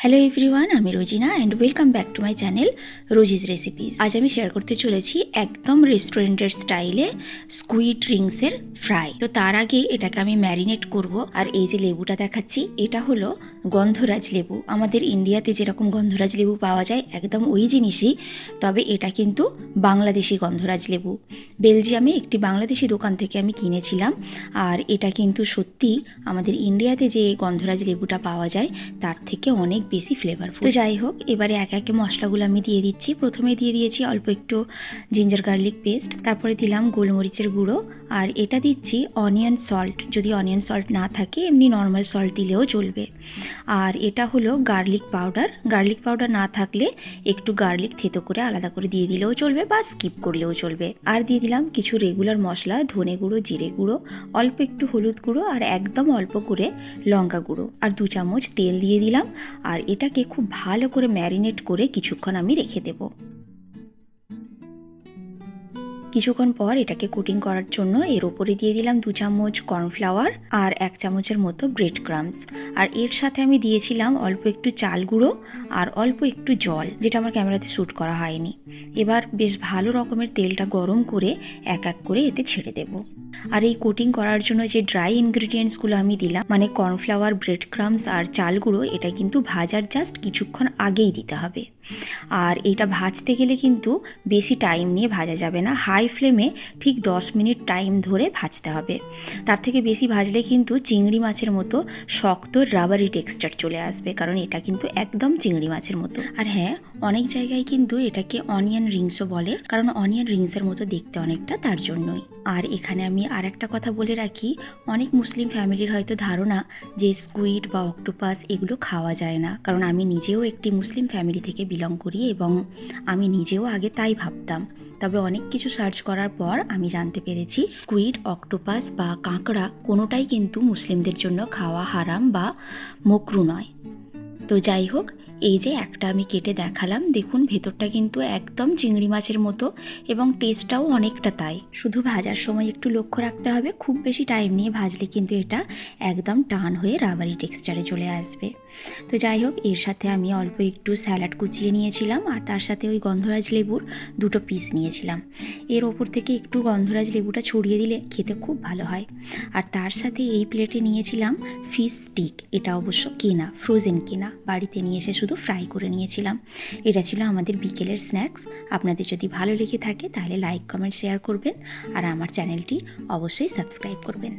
Hello everyone, আমি Rojina and welcome back to my channel Rosie's recipes. আজ আমি share করতে চলেছি একদম রেস্টুরেন্টের স্টাইলে স্কুইড রিংসের ফ্রাই। তো তার আগে এটাকে আমি ম্যারিনেট করব। আর এই যে লেবুটা দেখাচ্ছি, এটা হলো গন্ধরাজ লেবু। আমাদের ইন্ডিয়াতে যেরকম গন্ধরাজ লেবু পাওয়া যায় একদম ওই জিনিসই, তবে এটা কিন্তু বাংলাদেশি গন্ধরাজ লেবু। বেলজিয়ামে একটি বাংলাদেশি দোকান থেকে আমি কিনেছিলাম। আর এটা কিন্তু সত্যি আমাদের ইন্ডিয়াতে যে গন্ধরাজ লেবুটা পাওয়া যায় তার থেকে অনেক বেশি ফ্লেভারফুল। তো যাই হোক, এবারে একে একে মশলাগুলো আমি দিয়ে দিচ্ছি। প্রথমে দিয়ে দিয়েছি অল্প একটু জিঞ্জার গার্লিক পেস্ট, তারপরে দিলাম গোলমরিচের গুঁড়ো, আর এটা দিচ্ছি অনিয়ন সল্ট। যদি অনিয়ন সল্ট না থাকে এমনি নর্মাল সল্ট দিলেও চলবে। আর এটা হলো গার্লিক পাউডার। গার্লিক পাউডার না থাকলে একটু গার্লিক থেতো করে আলাদা করে দিয়ে দিলেও চলবে বা স্কিপ করলেও চলবে। আর দিয়ে দিলাম কিছু রেগুলার মশলা, ধনে গুঁড়ো, জিরে গুঁড়ো, অল্প একটু হলুদ গুঁড়ো আর একদম অল্প করে লঙ্কা গুঁড়ো, আর 2 চামচ তেল দিয়ে দিলাম। আর এটাকে খুব ভালো করে ম্যারিনেট করে কিছুক্ষণ আমি রেখে দেব। কিছুক্ষণ পর এটাকে কোটিং করার জন্য এর ওপরে দিয়ে দিলাম 2 চামচ কর্নফ্লাওয়ার আর 1 চামচের মতো ব্রেড ক্রাম্বস। আর এর সাথে আমি দিয়েছিলাম অল্প একটু চাল গুঁড়ো আর অল্প একটু জল, যেটা আমার ক্যামেরাতে শ্যুট করা হয়নি। এবার বেশ ভালো রকমের তেলটা গরম করে এক এক করে এতে ছেড়ে দেব। আর এই কোটিং করার জন্য যে ড্রাই ইনগ্রিডিয়েন্টসগুলো আমি দিলাম, মানে কর্নফ্লাওয়ার, ব্রেড ক্রাম্বস আর চাল গুঁড়ো, এটা কিন্তু ভাজার জাস্ট কিছুক্ষণ আগেই দিতে হবে। আর এটা ভাজতে গেলে কিন্তু বেশি টাইম নিয়ে ভাজা যাবে না, হাই ফ্লেমে ঠিক 10 মিনিট টাইম ধরে ভাজতে হবে। তার থেকে বেশি ভাজলে কিন্তু চিংড়ি মাছের মতো শক্ত রাবারি টেক্সচার চলে আসবে, কারণ এটা কিন্তু একদম চিংড়ি মাছের মতো। আর হ্যাঁ, অনেক জায়গায় কিন্তু এটাকে অনিয়ন রিংসও বলে, কারণ অনিয়ন রিংসের মতো দেখতে অনেকটা, তার জন্যই। আর এখানে আমি আর একটা কথা বলে রাখি, অনেক মুসলিম ফ্যামিলির হয়তো ধারণা যে স্কুইড বা অক্টোপাস এগুলো খাওয়া যায় না, কারণ আমি নিজেও একটি মুসলিম ফ্যামিলি থেকে বিলং করি এবং আমি নিজেও আগে তাই ভাবতাম। তবে অনেক কিছু সার্চ করার পর আমি জানতে পেরেছি স্কুইড, অক্টোপাস বা কাঁকড়া কোনোটাই কিন্তু মুসলিমদের জন্য খাওয়া হারাম বা মকরু নয়। তো যাই হোক, এই যে একটা আমি কেটে দেখালাম, দেখুন ভেতরটা কিন্তু একদম চিংড়ি মাছের মতো এবং টেস্টটাও অনেকটা তাই। শুধু ভাজার সময় একটু লক্ষ্য রাখতে হবে, খুব বেশি টাইম নিয়ে ভাজলে কিন্তু এটা একদম টান হয়ে রাবারি টেক্সচারে চলে আসবে। তো যাই হোক, এর সাথে আমি অল্প একটু স্যালাড কুচিয়ে নিয়েছিলাম আর তার সাথে ওই গন্ধরাজ লেবুর 2টো পিস নিয়েছিলাম। এর ওপর থেকে একটু গন্ধরাজ লেবুটা ছড়িয়ে দিলে খেতে খুব ভালো হয়। আর তার সাথে এই প্লেটে নিয়েছিলাম ফিশ স্টিক। এটা অবশ্য কেনা, ফ্রোজেন কেনা, বাড়িতে নিয়ে এসে শুধু ফ্রাই করে নিয়েছিলাম। এটা ছিল আমাদের বিকেলের স্ন্যাক্স। আপনাদের যদি ভালো লেগে থাকে তাহলে লাইক, কমেন্ট, শেয়ার করবেন আর আমার চ্যানেলটি অবশ্যই সাবস্ক্রাইব করবেন।